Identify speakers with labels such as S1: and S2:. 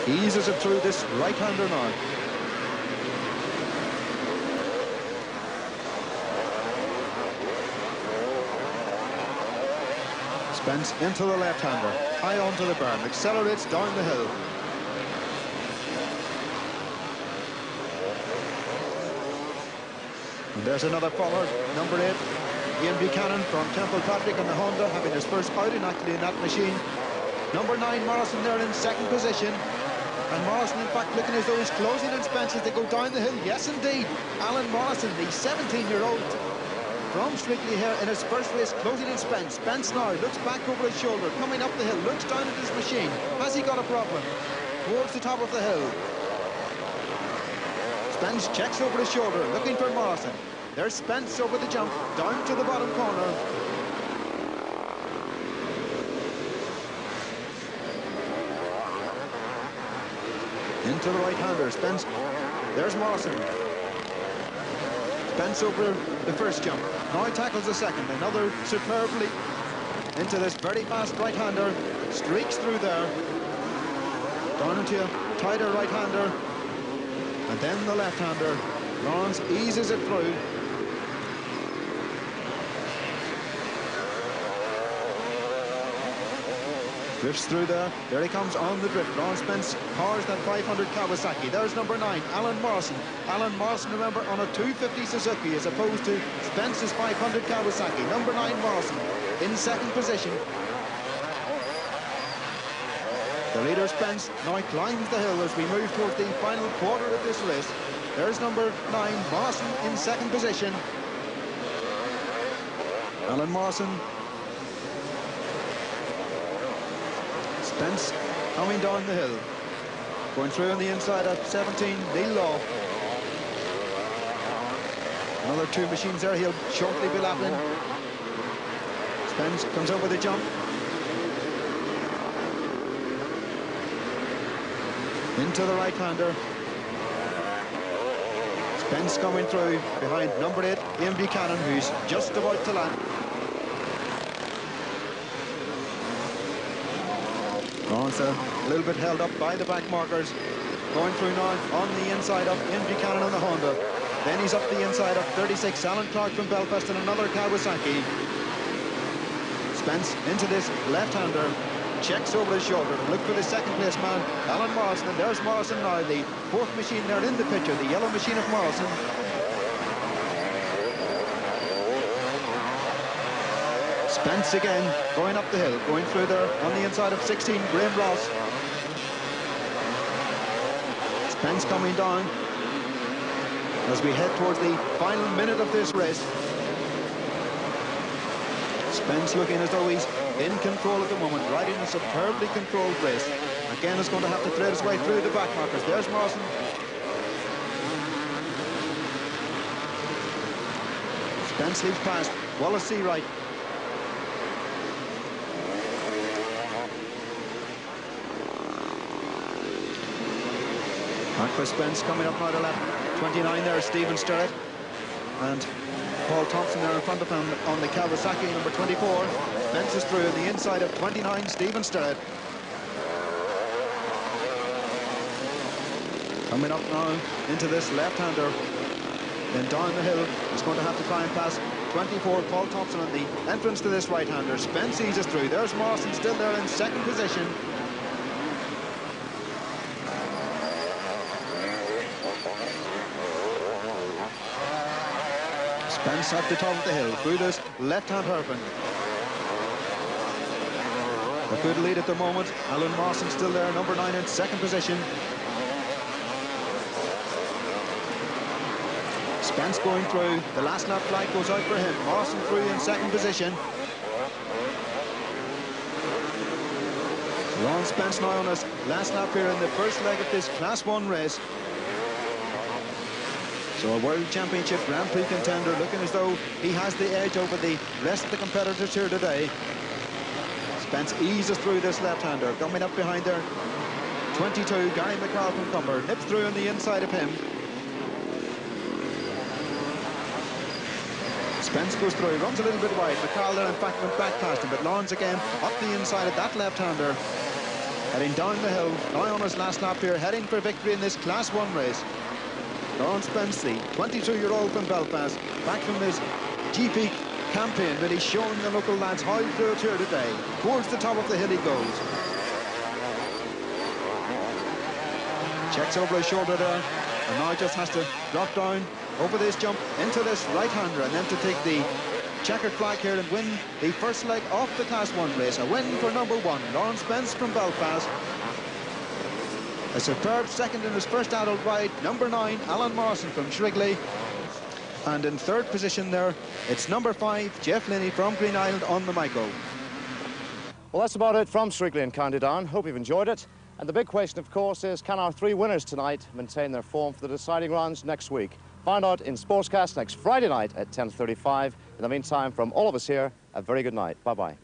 S1: Eases it through this right-hander now. Spence into the left-hander, high onto the berm, accelerates down the hill. And there's another follower, number 8, Ian Buchanan from Temple Patrick on the Honda, having his first outing actually in that machine. Number 9, Morrison there in second position. And Morrison, in fact, looking as though he's closing in Spence as they go down the hill. Yes, indeed. Alan Morrison, the 17-year-old from Shrigley here in his first race, closing in Spence. Spence now looks back over his shoulder, coming up the hill, looks down at his machine. Has he got a problem? Towards the top of the hill. Spence checks over his shoulder, looking for Morrison. There's Spence over the jump, down to the bottom corner. Into the right-hander, Spence. There's Morrison. Spence over the first jump. Now tackles the second. Another superb leap into this very fast right-hander. Streaks through there. Down into a tighter right-hander. And then the left-hander. Lawrence eases it through. Drifts through there. There he comes on the drift. Lawrence Spence powers that 500 Kawasaki. There's number 9, Alan Morrison. Alan Morrison, remember, on a 250 Suzuki as opposed to Spence's 500 Kawasaki. Number 9, Morrison, in second position. The leader, Spence, now climbs the hill as we move towards the final quarter of this race. There's number 9, Morrison, in second position. Alan Morrison. Spence coming down the hill. Going through on the inside of 17, Neil Law. Another 2 machines there, he'll shortly be lapping. Spence comes over the jump. Into the right-hander. Spence coming through behind number 8, Ian Buchanan, who's just about to lap. Lawrence a little bit held up by the back markers. Going through now on the inside of Ian Buchanan on the Honda. Then he's up the inside of 36, Alan Clark from Belfast, and another Kawasaki. Spence into this left-hander. Checks over his shoulder to look for the second place man, Alan Morrison. And there's Morrison now, the 4th machine there in the picture, the yellow machine of Morrison. Spence again, going up the hill, going through there on the inside of 16, Graham Ross. Spence coming down as we head towards the final minute of this race. Spence looking as though he's in control at the moment, riding a superbly controlled race. Again, is going to have to thread his way through the back markers. There's Morrison. Spence leaves past Wallace Seawright. Back with Spence coming up now to lap 29 there, Stephen Stirrett. And Paul Thompson there in front of him on the Kawasaki, number 24. Spence is through on the inside of 29, Stephen Stirrett. Coming up now into this left-hander. Then down the hill, he's going to have to try and pass 24, Paul Thompson on the entrance to this right-hander. Spence eases through. There's Morrison still there in second position. Spence at the top of the hill, through this left-hand hairpin. A good lead at the moment. Alan Morrison still there, number 9 in second position. Spence going through. The last lap flag goes out for him. Morrison through in second position. Ron Spence now on his last lap here in the first leg of this Class 1 race. So a World Championship Grand Prix contender, looking as though he has the edge over the rest of the competitors here today. Spence eases through this left-hander, coming up behind there. 22, Gary McCall from Cumber, nips through on the inside of him. Spence goes through, runs a little bit wide. McCall there, in fact, went back past him, but Lawrence again up the inside of that left-hander. heading down the hill, now on his last lap here, heading for victory in this Class 1 race. Lawrence Spence, the 22-year-old from Belfast, back from his GP campaign, but he's shown the local lads how to do it here today. Towards the top of the hill he goes. Checks over his shoulder there, and now just has to drop down over this jump into this right-hander, and then to take the checkered flag here and win the first leg of the Class 1 race. A win for number 1, Lawrence Spence from Belfast. A superb second in his first adult ride, number 9, Alan Morrison from Shrigley. And in third position there, it's number 5, Jeff Linney from Green Island on the Michael.
S2: Well, that's about it from Shrigley and County Down. Hope you've enjoyed it. And the big question, of course, is can our 3 winners tonight maintain their form for the deciding rounds next week? Find out in Sportscast next Friday night at 10:35. In the meantime, from all of us here, a very good night. Bye-bye.